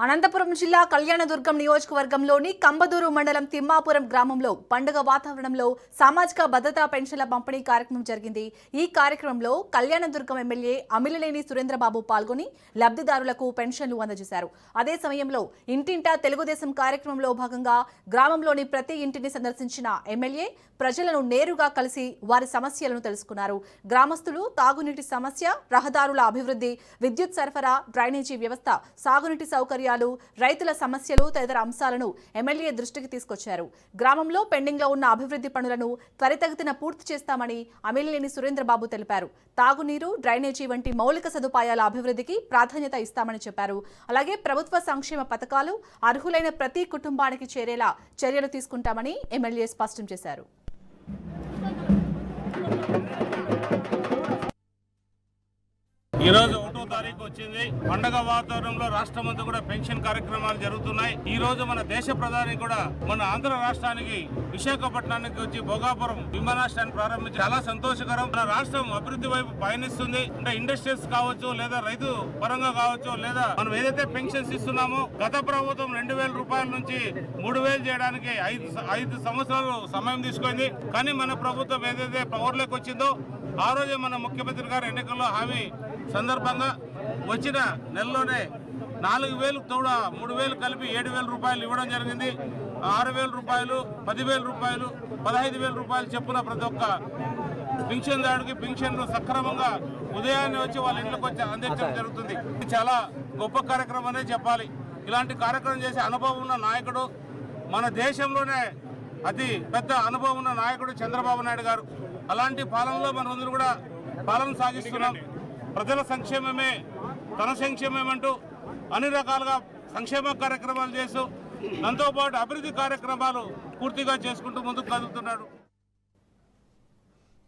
అనంతపురం జిల్లా కళ్యాణదుర్గం నియోజకవర్గంలోని కంబదూరు మండలం తిమ్మాపురం గ్రామంలో పండుగ వాతావరణంలో సామాజిక భద్రతా పెన్షన్ల పంపిణీ కార్యక్రమం జరిగింది. ఈ కార్యక్రమంలో కళ్యాణదుర్గం ఎమ్మెల్యే అమిలినేని సురేంద్రబాబు పాల్గొని లబ్ధిదారులకు పెన్షన్లు అందజేశారు. అదే సమయంలో ఇంటింటా తెలుగుదేశం కార్యక్రమంలో భాగంగా గ్రామంలోని ప్రతి ఇంటిని సందర్శించిన ఎమ్మెల్యే ప్రజలను నేరుగా కలిసి వారి సమస్యలను తెలుసుకున్నారు. గ్రామస్తులు తాగునీటి సమస్య, రహదారుల అభివృద్ధి, విద్యుత్ సరఫరా, డ్రైనేజీ వ్యవస్థ, సాగునీటి సౌకర్యాలు, రైతుల సమస్యలు తదితర అంశాలను ఎమ్మెల్యే దృష్టికి తీసుకొచ్చారు. గ్రామంలో పెండింగ్లో ఉన్న అభివృద్ధి పనులను త్వరితగతిన పూర్తి చేస్తామని అమిలినేని సురేంద్రబాబు తెలిపారు. తాగునీరు, డ్రైనేజీ వంటి మౌలిక సదుపాయాల అభివృద్ధికి ప్రాధాన్యత ఇస్తామని చెప్పారు. అలాగే ప్రభుత్వ సంక్షేమ పథకాలు అర్హులైన ప్రతి కుటుంబానికి చేరేలా చర్యలు తీసుకుంటామని ఎమ్మెల్యే స్పష్టం చేశారు. ఈ రోజు 1వ తారీఖు వచ్చింది. పండగ వాతావరణంలో రాష్ట్రమంతా కూడా పెన్షన్ కార్యక్రమాలు జరుగుతున్నాయి. ఈ రోజు మన దేశ ప్రధాని కూడా మన ఆంధ్ర రాష్ట్రానికి విశాఖపట్నానికి వచ్చి భోగాపురం విమానాశ్రయాన్ని ప్రారంభించి చాలా సంతోషకరం. మన రాష్ట్రం అభివృద్ధి వైపు పయనిస్తుంది. అంటే ఇండస్ట్రీస్ కావచ్చు, లేదా రైతు పరంగా కావచ్చు, లేదా మనం ఏదైతే పెన్షన్స్ ఇస్తున్నామో గత ప్రభుత్వం 2000 రూపాయల నుంచి 3000 చేయడానికి 5 సంవత్సరాలు సమయం తీసుకుంది. కానీ మన ప్రభుత్వం ఏదైతే పవర్లోకి వచ్చిందో ఆ రోజే మన ముఖ్యమంత్రి గారు ఎన్నికల్లో హామీ సందర్భంగా వచ్చిన నెలలోనే 4000 తోడా 3000 కలిపి 7000 రూపాయలు ఇవ్వడం జరిగింది. 6000 రూపాయలు, 10,000 రూపాయలు, 15,000 రూపాయలు చెప్పున ప్రతి ఒక్క పింఛన్దారుడికి పింఛన్లు సక్రమంగా ఉదయాన్నే వచ్చి వాళ్ళ ఇంట్లోకి వచ్చి అందించడం జరుగుతుంది. ఇది చాలా గొప్ప కార్యక్రమం అనే చెప్పాలి. ఇలాంటి కార్యక్రమం చేసే అనుభవం ఉన్న నాయకుడు, మన దేశంలోనే అతి పెద్ద అనుభవం ఉన్న నాయకుడు చంద్రబాబు నాయుడు గారు. అలాంటి పాలనలో మనందరూ కూడా పాలన సాగిస్తున్నాం. ప్రజల సంక్షేమమే తన సంక్షేమేమంటూ అన్ని రకాలుగా సంక్షేమ కార్యక్రమాలు చేస్తూ దాంతోపాటు అభివృద్ధి కార్యక్రమాలు పూర్తిగా చేసుకుంటూ ముందుకు కదులుతున్నాడు.